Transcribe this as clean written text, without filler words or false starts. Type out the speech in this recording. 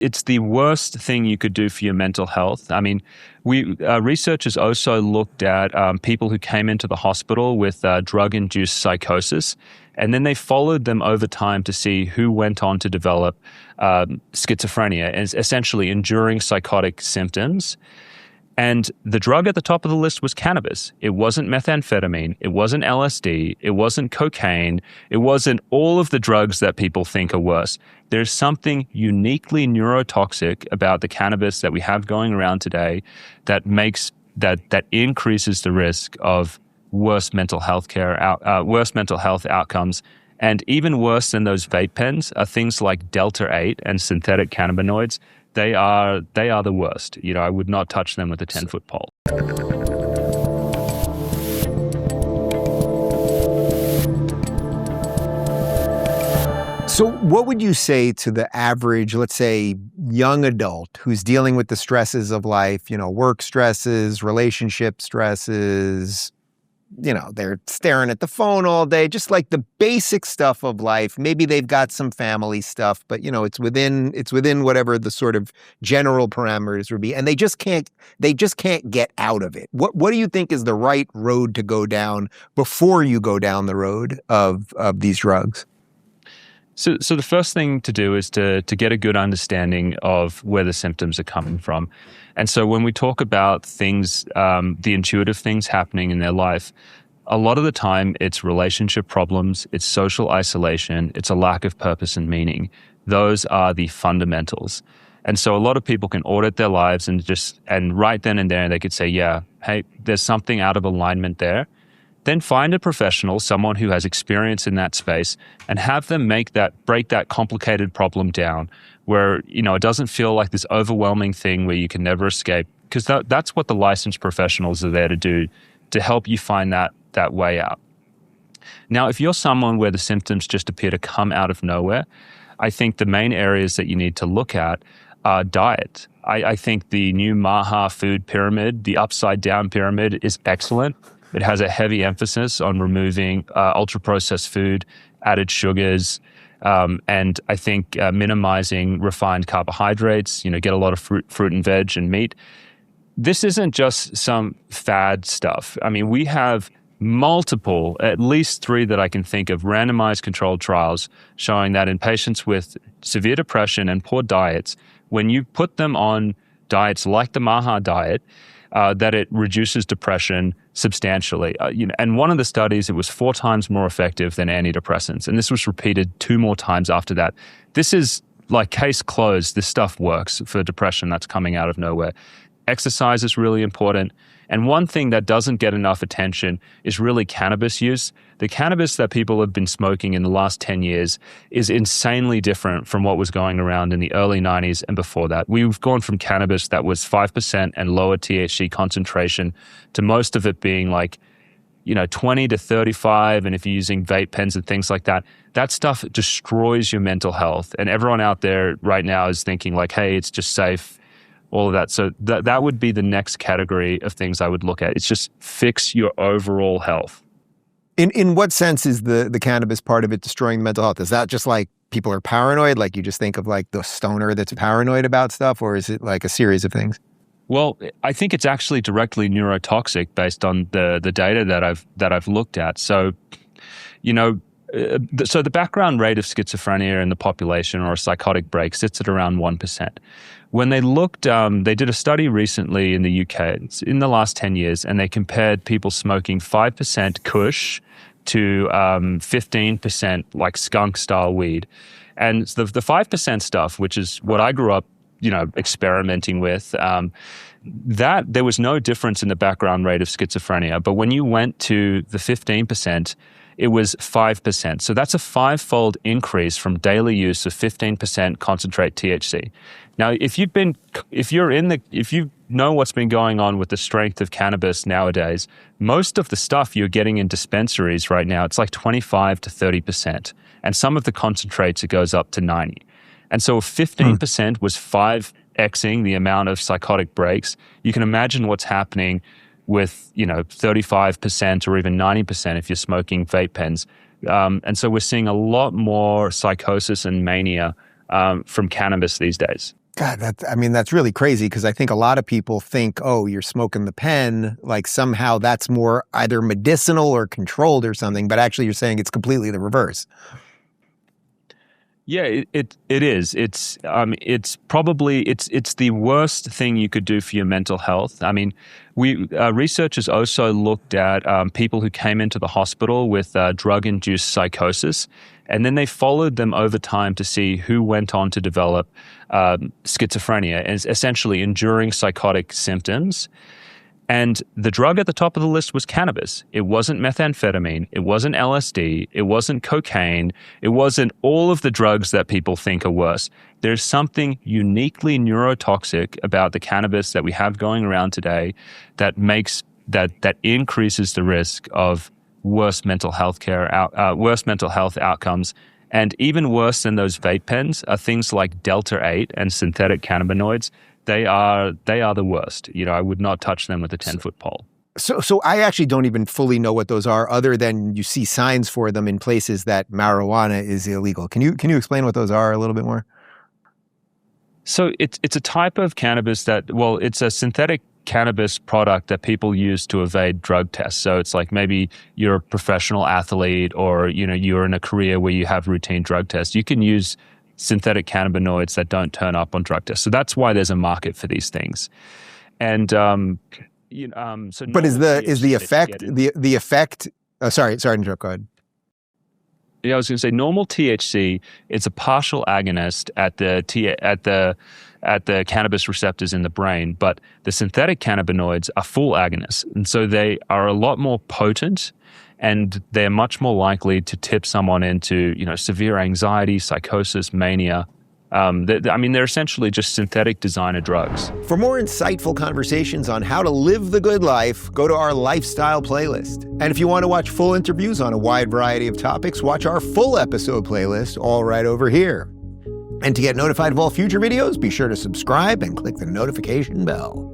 It's the worst thing you could do for your mental health. I mean, researchers also looked at people who came into the hospital with drug-induced psychosis, and then they followed them over time to see who went on to develop schizophrenia, and essentially enduring psychotic symptoms. And the drug at the top of the list was cannabis. It wasn't methamphetamine. It wasn't LSD. It wasn't cocaine. It wasn't all of the drugs that people think are worse. There's something uniquely neurotoxic about the cannabis that we have going around today that makes that increases the risk of worse mental health outcomes. And even worse than those vape pens are things like Delta-8 and synthetic cannabinoids. They are the worst. I would not touch them with a 10-foot pole. So what would you say to the average, let's say, young adult who's dealing with the stresses of life, work stresses, relationship stresses, they're staring at the phone all day, just like the basic stuff of life. Maybe they've got some family stuff, but it's within whatever the sort of general parameters would be, and they just can't get out of it. What do you think is the right road to go down before you go down the road of these drugs? So the first thing to do is to get a good understanding of where the symptoms are coming from. And so when we talk about things, the intuitive things happening in their life, a lot of the time it's relationship problems, it's social isolation, it's a lack of purpose and meaning. Those are the fundamentals. And so a lot of people can audit their lives and right then and there they could say, yeah, hey, there's something out of alignment there. Then find a professional, someone who has experience in that space, and have them break that complicated problem down where, it doesn't feel like this overwhelming thing where you can never escape. Because that's what the licensed professionals are there to do, to help you find that way out. Now, if you're someone where the symptoms just appear to come out of nowhere, I think the main areas that you need to look at are diet. I think the new Maha food pyramid, the upside down pyramid, is excellent. It has a heavy emphasis on removing ultra-processed food, added sugars, and I think minimizing refined carbohydrates, get a lot of fruit and veg and meat. This isn't just some fad stuff. I mean, we have multiple, at least 3 that I can think of, randomized controlled trials showing that in patients with severe depression and poor diets, when you put them on diets like the Maha diet, that it reduces depression substantially. And one of the studies, it was 4 times more effective than antidepressants. And this was repeated 2 more times after that. This is like case closed. This stuff works for depression that's coming out of nowhere. Exercise is really important. And one thing that doesn't get enough attention is really cannabis use. The cannabis that people have been smoking in the last 10 years is insanely different from what was going around in the early 90s and before that. We've gone from cannabis that was 5% and lower THC concentration to most of it being like, 20 to 35. And if you're using vape pens and things like that, that stuff destroys your mental health. And everyone out there right now is thinking like, hey, it's just safe. All of that. So that would be the next category of things I would look at. It's just fix your overall health. In what sense is the cannabis part of it destroying the mental health? Is that just like people are paranoid? Like you just think of like the stoner that's paranoid about stuff? Or is it like a series of things? Well, I think it's actually directly neurotoxic based on the data that I've looked at. So, so the background rate of schizophrenia in the population or a psychotic break sits at around 1%. When they looked, they did a study recently in the UK in the last 10 years, and they compared people smoking 5% Kush to 15% like skunk-style weed. And the 5% stuff, which is what I grew up, experimenting with, that there was no difference in the background rate of schizophrenia. But when you went to the 15%, it was 5%. So that's a 5-fold increase from daily use of 15% concentrate THC. Now, if you know what's been going on with the strength of cannabis nowadays, most of the stuff you're getting in dispensaries right now, it's like 25 to 30%. And some of the concentrates, it goes up to 90. And so if 15% was 5xing the amount of psychotic breaks, you can imagine what's happening with 35% or even 90% if you're smoking vape pens. And so we're seeing a lot more psychosis and mania from cannabis these days. God, that's really crazy because I think a lot of people think, oh, you're smoking the pen, like somehow that's more either medicinal or controlled or something, but actually you're saying it's completely the reverse. Yeah, it is. It's probably it's the worst thing you could do for your mental health. I mean, researchers also looked at people who came into the hospital with drug-induced psychosis, and then they followed them over time to see who went on to develop schizophrenia, and essentially enduring psychotic symptoms. And the drug at the top of the list was cannabis. It wasn't methamphetamine. It wasn't LSD. It wasn't cocaine. It wasn't all of the drugs that people think are worse. There's something uniquely neurotoxic about the cannabis that we have going around today that makes that increases the risk of worse mental health outcomes. And even worse than those vape pens are things like Delta-8 and synthetic cannabinoids. They are the worst. I would not touch them with a 10-foot pole. So I actually don't even fully know what those are, other than you see signs for them in places that marijuana is illegal. Can you explain what those are a little bit more? So it's a type of cannabis it's a synthetic cannabis product that people use to evade drug tests. So it's like maybe you're a professional athlete or you're in a career where you have routine drug tests. You can use synthetic cannabinoids that don't turn up on drug tests. So that's why there's a market for these things. And but is the effect? Oh, sorry to interrupt. Go ahead. Yeah, I was going to say normal THC. It's a partial agonist at the cannabis receptors in the brain, but the synthetic cannabinoids are full agonists, and so they are a lot more potent. And they're much more likely to tip someone into, severe anxiety, psychosis, mania. They're essentially just synthetic designer drugs. For more insightful conversations on how to live the good life, go to our lifestyle playlist. And if you want to watch full interviews on a wide variety of topics, watch our full episode playlist, all right over here. And to get notified of all future videos, be sure to subscribe and click the notification bell.